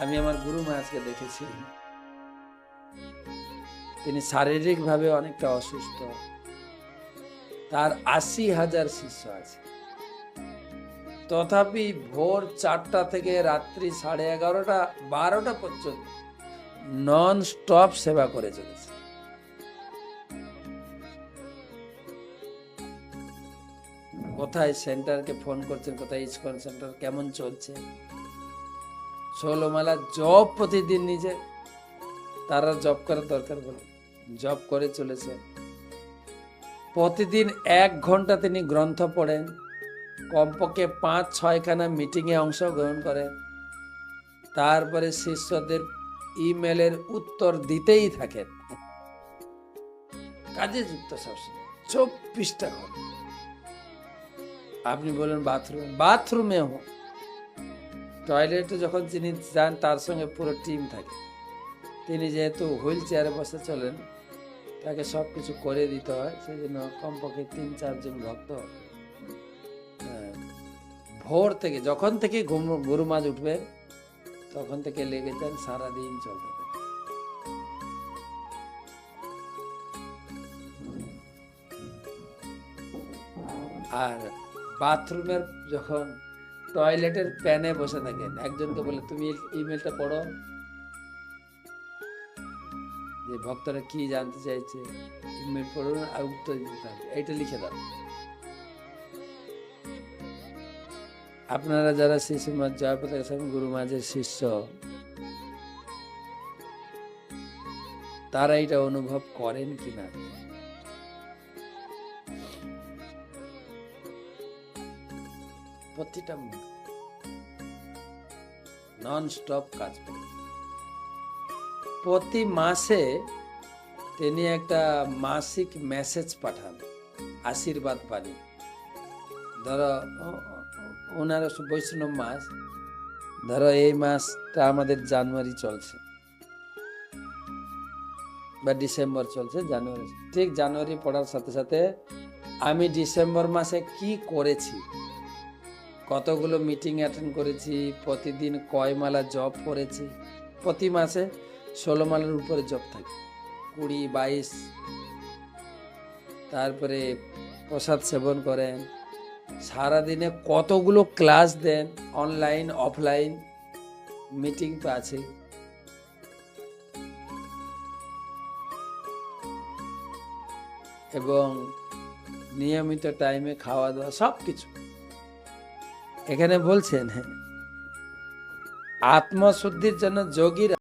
আমি আমার গুরু মহারাজকে দেখেছি, তিনি শারীরিকভাবে অনেকটা অসুস্থ, তার ৮০,০০০ শিষ্য আছে, তথাপি ভোর ৪টা থেকে রাত্রি 11:30, 12টা পর্যন্ত নন স্টপ সেবা করে চলেছে। কোথায় সেন্টারকে ফোন করছেন, কোথায় ইসকন সেন্টার কেমন চলছে, 16 মালা জপ প্রতিদিন নিজে, তারা জপ করার দরকার বলে জপ করে চলেছে। প্রতিদিন 1 ঘন্টা তিনি গ্রন্থ পড়েন, কমপক্ষে 5-6খানা মিটিংয়ে অংশগ্রহণ করেন, তারপরে শিষ্যদের ইমেলের উত্তর দিতেই থাকেন, কাজে যুক্ত সবসময় 24টা ঘন্টা। আপনি বলেন বাথরুমে হোক, টয়লেটে যখন তিনি যান তার সঙ্গে পুরো টিম থাকে। তিনি যেহেতু হুইল চেয়ারে বসে চলেন, তাকে সব কিছু করে দিতে হয়, সেই জন্য কমপক্ষে 3-4 জন ভক্ত ভোর থেকে, যখন থেকে গুরু মাঝ উঠবে তখন থেকে লেগে যান, সারাদিন চলতে থাকে। আর বাথরুমের যখন টয়লেটের প্যানে বসে থাকেন, একজনকে বলে তুমি ইমেলটা পড়ো, যে ভক্তরা কি জানতে চাইছে, ইমেল পড়ুন আর উত্তর দিতে থাকবে, এইটা লিখে দাও। আপনারা যারা শ্রী শ্রীমৎ জয়প্রকাশ স্বামী গুরু মহারাজের শিষ্য, তারা এটা অনুভব করেন কিনা? প্রতিটা নন স্টপ কাজ করে। প্রতি মাসে তিনি একটা মাসিক মেসেজ পাঠান, আশীর্বাদ বাণী। ধরো ওনার বৈষ্ণব মাস, ধরো এই মাসটা আমাদের জানুয়ারি চলছে বা ডিসেম্বর চলছে, জানুয়ারি, ঠিক জানুয়ারি পড়ার সাথে সাথে আমি ডিসেম্বর মাসে কি করেছি, কতগুলো মিটিং অ্যাটেন্ড করেছি, প্রতিদিন কয় মালা জপ করেছি। প্রতি মাসে 16 মালার উপরে জপ থাকে, 20-22। তারপরে প্রসাদ সেবন করেন, সারাদিনে কতগুলো ক্লাস দেন, অনলাইন অফলাইন মিটিং তো আছে। এবং নিয়মিত টাইমে খাওয়া দাওয়া, সব কিছু। এখানে বলছেন আত্মশুদ্ধির জন্য যোগীরা